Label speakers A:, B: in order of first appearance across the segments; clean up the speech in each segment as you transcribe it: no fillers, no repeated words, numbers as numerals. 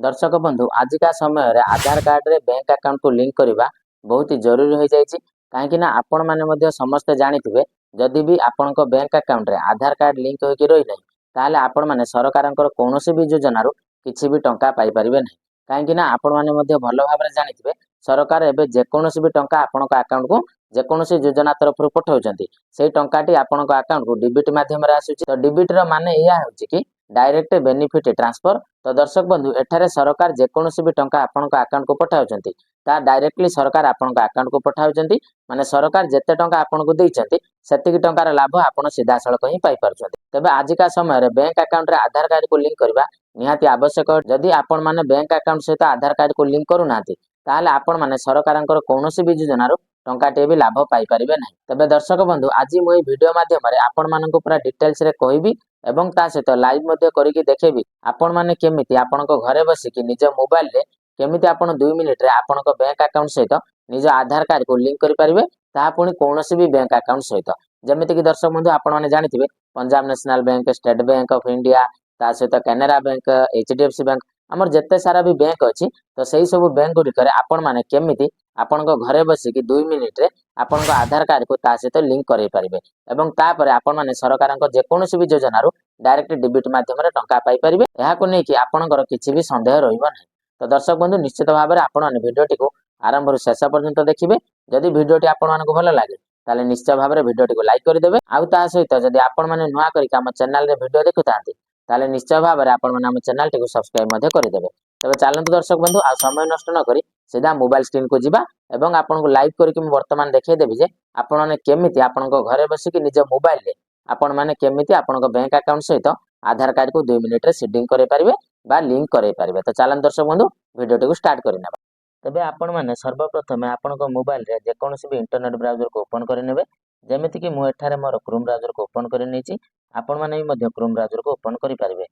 A: दर्शक बंधु आजिका समय रे आधार कार्ड रे बैंक अकाउंट को लिंक करबा बहुत ही जरूरी हो जाइए कहीं आपण मैंने समस्ते जानिथिबे जदि भी आपण बैंक अकाउंट रे आधार कार्ड लिंक होकर रही नहीं ताले आपण माने सरकार कौन भी योजना किसी भी टंका पाई परिबे नहीं कहीं आपण मैंने भल भाव जानिथिबे सरकार एबे जेकोसी भी टंका आपण अकाउंट को जेकोसी योजना तरफ पठाउछंती से टंकाटी आपण अकाउंट को डिबिट माध्यम आसुची तो डिबिट रो माने या होची कि डायरेक्ट बेनिफिट ट्रांसफर। तो दर्शक बंधु एठारे सरकार जेकोसी भी टंका आपण अकाउंट को पठाउछंती ता डायरेक्टली सरकार आपण अकाउंट को पठाउछंती माने सरकार जेते टंका आपण को देइछंती सेतिकी टंकार लाभ आपण सीधा सड़क ही पाई पारुछंती। तबे आजिका समय रे बैंक अकाउंट रे आधार कार्ड को लिंक करबा निहाती आवश्यक। जदि आपण माने बैंक अकाउंट सहित आधार कार्ड को लिंक करू नांती ताले आपण माने सरकारंकर कौनसी भी योजनार टंकाटे भी लाभ पाई परिबे नहीं। तबे दर्शक बंधु आज मु ए वीडियो माध्यम रे आपण माननको पूरा डिटेल्स रे कहबी एवं ता सहित लाइव मध्ये करिकि देखेबी आपण माने केमिति आपणको घरे बसिकि निज मोबाइल रे केमिति आपण 2 मिनिट रे आपणको बैंक अकाउंट सहित निज आधार कार्ड को लिंक करि परिबे ता पुनी कौनसी भी बैंक अकाउंट सहित जेमिति कि दर्शक बंधु आपण माने जानिथिबे Punjab national bank state bank of India ता सहित कैनरा बैंक एचडीएफसी बैंक आमर जेते सारा भी बैंक अच्छी तो सही सब बैंक गुड़िक आपण माने केमिति आपण घरे बसिकी 2 मिनिट रे आपण आधार कार्ड को ता सहित लिंक करें पारे एवं तापर आपण माने सरकार जेकोसी भी योजना डायरेक्ट डिबिट माध्यम टंका पाई परिबे एहाको नै कि आपणकर किछि भी संदेह रहिबो नै। तो दर्शक बंधु निश्चित भाव में आपण भिडियोटी को आरंभ शेष पर्यंत देखिए। जदि भिडियोटी आपण मानक भल लागे ताले निश्चित भाव में भिडियोटी को लाइक करदेवे आउ ता सहित जदि आपण माने नुआ करिक आम चैनल रे भिडियो देखुतांती ताले निश्चय भाव में आपण माने आम चैनल टी को सब्सक्राइब मध्ये करदेवे। तबे चलंतु दर्शक बंधु आ समय नष्ट न करी सीधा मोबाइल स्क्रीन को जिबा एवं आपण को लाइव करके मु वर्तमान देखै देबी जे आपण माने केमिति आपण घरे बसिकी निज मोबाइल रे आपण माने केमिति आपण बैंक अकाउंट सहित आधार कार्ड को 2 मिनिट रे सेटिंग करे पारिबे बा लिंक करे पारिबे। तो चलन दर्शक बंधु वीडियो को स्टार्ट करि नेबा। तबे आपण माने सर्वप्रथम आपण मोबाइल रे जे कोनोसी भी इंटरनेट ब्राउजर को ओपन करि नेबे जेमिति कि मु एठारे मोर क्रोम ब्राउजर को ओपन करि नेछि आपण माने भी मध्य क्रोम ब्राउजर को ओपन करि पारिबे।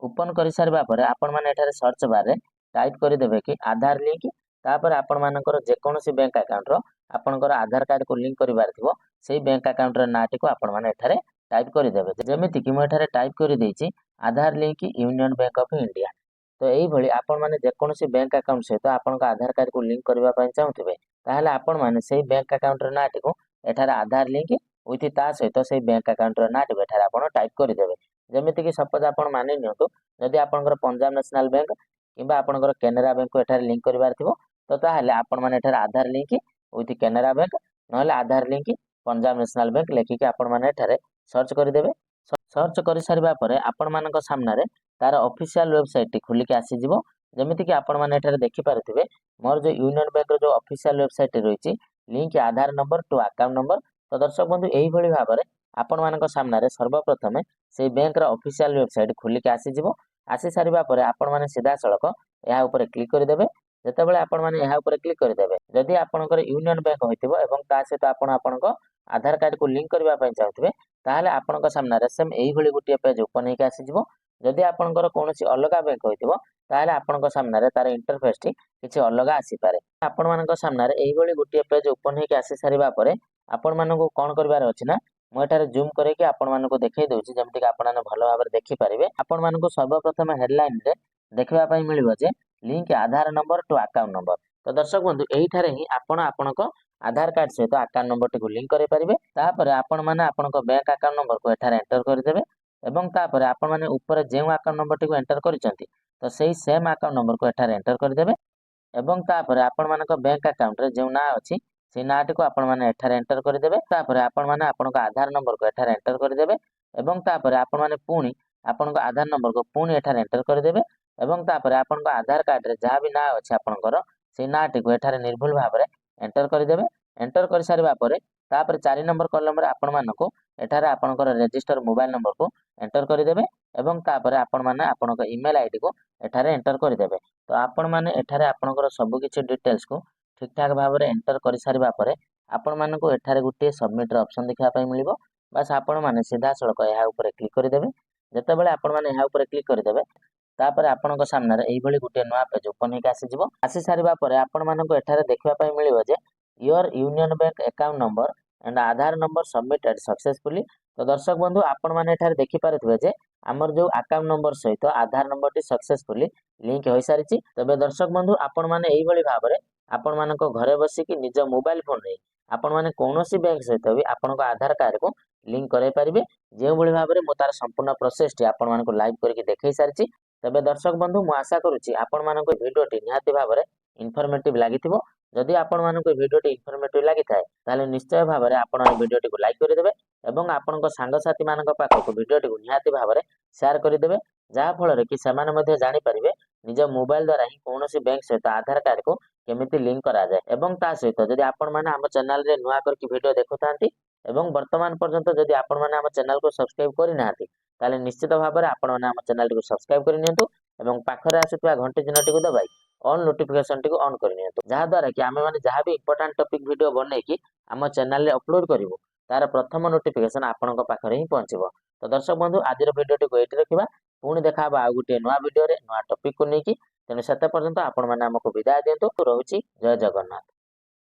A: ओपन कर सारा पर आपण माने एठारे सर्च बार रे टाइप कर देबे कि आधार लिंक तापर आपण मानकर जेकोसी बैंक अकाउंट रो आपणकर आधार कार्ड को लिंक करिवार थिबो सेही बैंक अकाउंट रो नाटी को आपण माने एठारे टाइप कर देबे जेमिति कि मु एठारे टाइप कर देछि Aadhaar link union bank of India. तो एही भली आपण माने जेकोसी बैंक अकाउंट सहित आपणक आधार कार्ड को लिंक करबा पय चाहुथिबे ताहाले आपण माने सेही बैंक अकाउंट रो नाटी को एठारे आधार लिंक विथ ता सहित सेही बैंक अकाउंट रो नाटी एठारे आपण टाइप कर देबे। जेमिति कि सपोज आपण मानि नियंतु जदि आपणकर पंजाब नेशनल बैंक किंबा आपणकर कैनरा बैंक को एठारे लिंक करिवार थिबो तो ताहाले आपण माने एठारे Aadhaar link with Canara bank नहले Aadhaar link Punjab national bank लेखिके आपण माने एठारे सर्च कर देबे। सर्च कर सारिबा परे आपण मानक सामने रे तार ऑफिशियल वेबसाइट टी खुली के आसी जिवो जेमिति कि आपण माने एठारे देखि पारुथिबे मोर जो यूनियन बैंक रो जो ऑफिशियल वेबसाइट रहिछि लिंक आधार नंबर टू अकाउंट नंबर। तो दर्शक बंधु एही भली भाव रे आपण मानक सामने रे सर्वप्रथमे से बैंक रो ऑफिशियल वेबसाइट खुली के आसी जिवो आसी सारिबा परे आपण माने सीधा सड़क या ऊपर क्लिक कर देबे। जेतेबेले आपण माने या ऊपर क्लिक कर देबे जदि आपणकर यूनियन बैंक होइतिबो एवं ता सहित आपण आपणक आधार कार्ड को लिंक करबा पय चाहुथिबे ताहाले आपणक सामने रे सेम एही भली गुटिया पेज ओपन हेके आसी जिवो। जदि आपणकर कोनोसी अलगा बैंक होइतिबो ताहाले आपणक सामने रे तार इंटरफेस टी किछि अलगा आसी पारे। आपण मानक सामने रे एही भली गुटिया पेज ओपन हेके आसी सारिबा परे आपण मानकु कोन करबार अछि ना मु एठारे जूम करके आपण मानकु देखाई दउछि जेमति कि आपण माने भलो भाबरे देखि पारिबे। आपण मानकु सर्वप्रथम हेडलाइन रे देखबा पय मिलिबो जे लिंक आधार नंबर टू अकाउंट नंबर। तो दर्शक बंधु एही ठारे ही आपण आपणक आधार कार्ड सहित अकाउंट नंबर टी को लिंक करे पारिबे। तापर आपण माने आपणक बैंक अकाउंट नंबर को एठारे एंटर कर देबे एवं तापर आपण माने ऊपर जेउ अकाउंट नंबर टी को एंटर करिसंती तो सेही सेम अकाउंट नंबर को एठारे एंटर कर देबे एवं तापर आपण मानक बैंक अकाउंट रे जेउ ना अछि से नाटी को आपण माने एठारे एंटर कर देबे। तापर आपण माने आपणक आधार नंबर को एठारे एंटर कर देबे एवं तापर आपण माने पुणी आपणक आधार नंबर को पुणी एठारे एंटर कर देबे एवं तापर आपणक आधार कार्ड रे जहा भी ना अछि आपणकर से नाटी को एठारे निर्भुल भाबरे एंटर कर देबे। एंटर कर सारिबा परे तापर 4 नंबर कॉलम रे आपण मानको एठारे आपणकर रजिस्टर मोबाइल नंबर को एंटर कर देबे एवं तापर आपण माने आपणक ईमेल आईडी को एठारे एंटर कर देबे। तो आपण माने एठारे आपणकर सब किछि डिटेल्स को ठीक ठाक भाव में एंटर कर सारिबा परे आपण मानको एठारे गुटे सबमिट रो ऑप्शन देखा पय मिलिबो। बस आपण माने सीधा सड़क या ऊपर क्लिक कर देबे। जेतेबेले आपण माने या ऊपर क्लिक कर देबे तापर आपणक सामने रे एही भली गुटे नवा पेज ओपन हेके आसी जिवो। आसी सारिबा परे आपण मानको एठारे देखबा पय मिलिबो जे your union bank account number and Aadhaar number submitted successfully. तो दर्शक बंधु आपण माने एठारे देखि पारुथिबे जे आमर जो अकाउंट नंबर सहित आधार नंबर टी सक्सेसफुली लिंक हो सारी। तबे दर्शक बंधु आपण मैंने यही भाव में आपण मान घरे बसिक निज मोबाइल फोन रे आपण मैंने कौन बैंक सहित भी आपण आधार कार्ड को लिंक कराई पारे जो भाव में तार संपूर्ण प्रोसेस टी आपण मानक लाइव करके देखई सारी। तबे दर्शक बंधु मु आशा करुच्ची आपण मानक भिडियोटी निहाती भाव में इनफॉर्मेटिव लगी। जदि आपण मानक भिडियोटी इनफॉर्मेटिव लगी थाए ताले निश्चय भाव में आपण भिडियोटी को लाइक करदेवे एवं आपण साथी मानक पाखक भिडियोटी को निहाती भाव में शेयर करदेवे जहाँ फल कि सेमाने मध्य जानी परिवे निज मोबाइल द्वारा ही कौन बैंक सहित आधार कार्ड को केमिति लिंक करा जाए। एवं ता सहित जदि आपण माने आम चैनल रे नुआ करके वीडियो देखुथांती एवं वर्तमान पर्यंत जदि आपण माने आम चैनल को सब्सक्राइब करि नाहांती ताले निश्चित भाव में आपण माने आम चैनल को सब्सक्राइब करि नियंतु एवं पाखरे आसुवा घंटी चिन्हटी को दबाई ऑन नोटिफिकेशन टी को ऑन कर नियंतु जहाँ द्वारा कि आमे माने जहाँ भी इंपोर्टेंट टॉपिक वीडियो बनै कि आम चैनल रे अपलोड करिवो तार प्रथम नोटिफिकेशन आपणक पाखरे ही पहुंचबो। तो दर्शक बंधु आज भिडियोटी को ये रखा पुणी देखा आ गोटे नुआ वीडियो नुआ टॉपिक को लेकिन तेणु से पर्यंत आपण मैंने आमको विदाय दिंतु। रोची जय जगन्नाथ।